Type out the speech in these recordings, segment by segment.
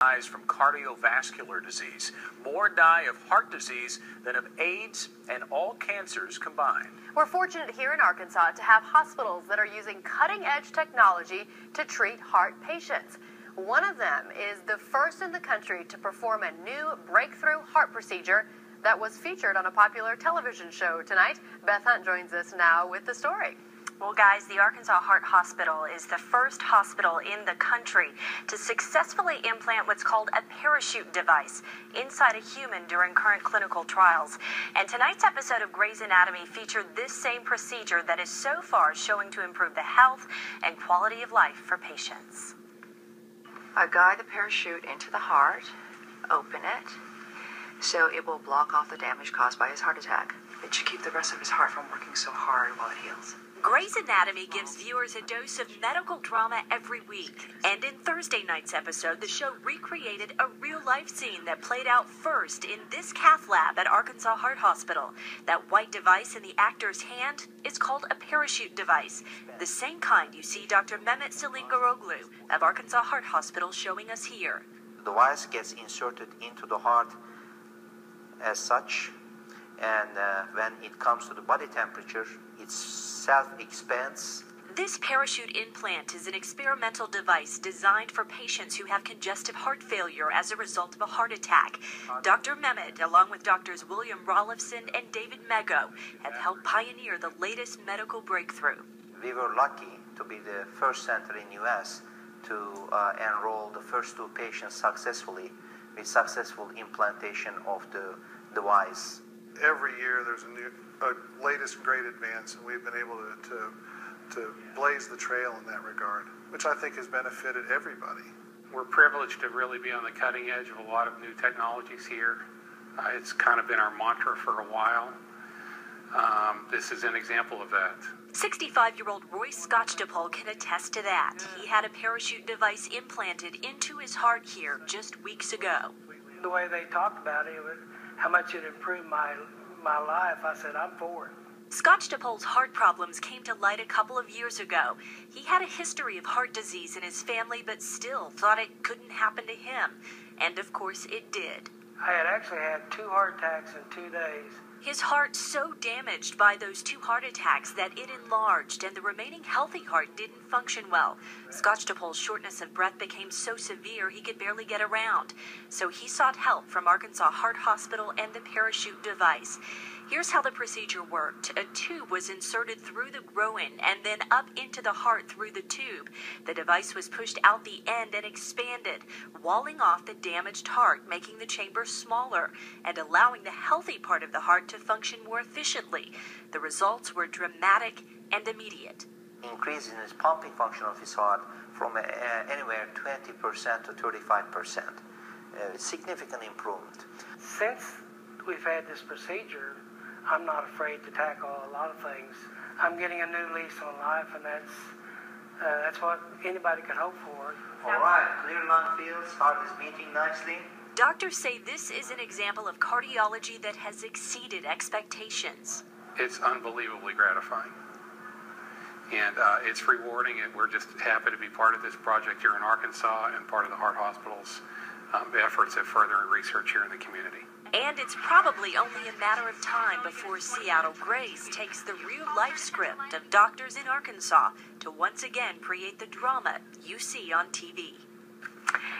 dies from cardiovascular disease. More die of heart disease than of AIDS and all cancers combined. We're fortunate here in Arkansas to have hospitals that are using cutting-edge technology to treat heart patients. One of them is the first in the country to perform a new breakthrough heart procedure that was featured on a popular television show tonight. Beth Hunt joins us now with the story. Well, guys, the Arkansas Heart Hospital is the first hospital in the country to successfully implant what's called a parachute device inside a human during current clinical trials. And tonight's episode of Grey's Anatomy featured this same procedure that is so far showing to improve the health and quality of life for patients. I guide the parachute into the heart, open it, so it will block off the damage caused by his heart attack. It should keep the rest of his heart from working so hard while it heals. Grey's Anatomy gives viewers a dose of medical drama every week. And in Thursday night's episode, the show recreated a real-life scene that played out first in this cath lab at Arkansas Heart Hospital. That white device in the actor's hand is called a parachute device, the same kind you see Dr. Mehmet Selingaroglu of Arkansas Heart Hospital showing us here. The device gets inserted into the heart as such, and when it comes to the body temperature, it self-expands. This parachute implant is an experimental device designed for patients who have congestive heart failure as a result of a heart attack. Dr. Mehmet, along with doctors William Rollifson and David Mego, have helped pioneer the latest medical breakthrough. We were lucky to be the first center in U.S. to enroll the first two patients successfully with successful implantation of the device. Every year there's a latest and great advance, and we've been able to blaze the trail in that regard, which I think has benefited everybody. We're privileged to really be on the cutting edge of a lot of new technologies here. It's kind of been our mantra for a while. This is an example of that. 65-year-old Royce Scotchtopol can attest to that. He had a parachute device implanted into his heart here just weeks ago. The way they talked about it, how much it improved my life, I said, I'm for it. Scotchtopol's heart problems came to light a couple of years ago. He had a history of heart disease in his family, but still thought it couldn't happen to him. And of course it did. I had actually had 2 heart attacks in 2 days. His heart so damaged by those 2 heart attacks that it enlarged and the remaining healthy heart didn't function well. Scotchtopol's shortness of breath became so severe he could barely get around. So he sought help from Arkansas Heart Hospital and the parachute device. Here's how the procedure worked. A tube was inserted through the groin and then up into the heart through the tube. The device was pushed out the end and expanded, walling off the damaged heart, making the chamber smaller and allowing the healthy part of the heart to function more efficiently. The results were dramatic and immediate. Increase in his pumping function of his heart from anywhere 20% to 35%. Significant improvement. Since we've had this procedure, I'm not afraid to tackle a lot of things. I'm getting a new lease on life, and that's what anybody could hope for. All right, clear lung fields, heart is beating nicely. Doctors say this is an example of cardiology that has exceeded expectations. It's unbelievably gratifying. And it's rewarding, and we're just happy to be part of this project here in Arkansas and part of the Heart Hospital's efforts at furthering research here in the community. And it's probably only a matter of time before Seattle Grey's takes the real-life script of doctors in Arkansas to once again create the drama you see on TV.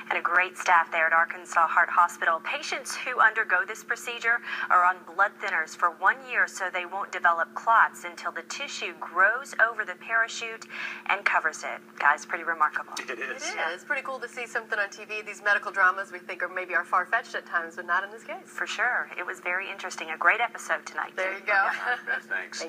And a great staff there at Arkansas Heart Hospital. Patients who undergo this procedure are on blood thinners for 1 year so they won't develop clots until the tissue grows over the parachute and covers it. Guys, pretty remarkable. It is. It is. It's pretty cool to see something on TV. These medical dramas we think are maybe are far-fetched at times, but not in this case. For sure. It was very interesting. A great episode tonight. There you go. Thanks.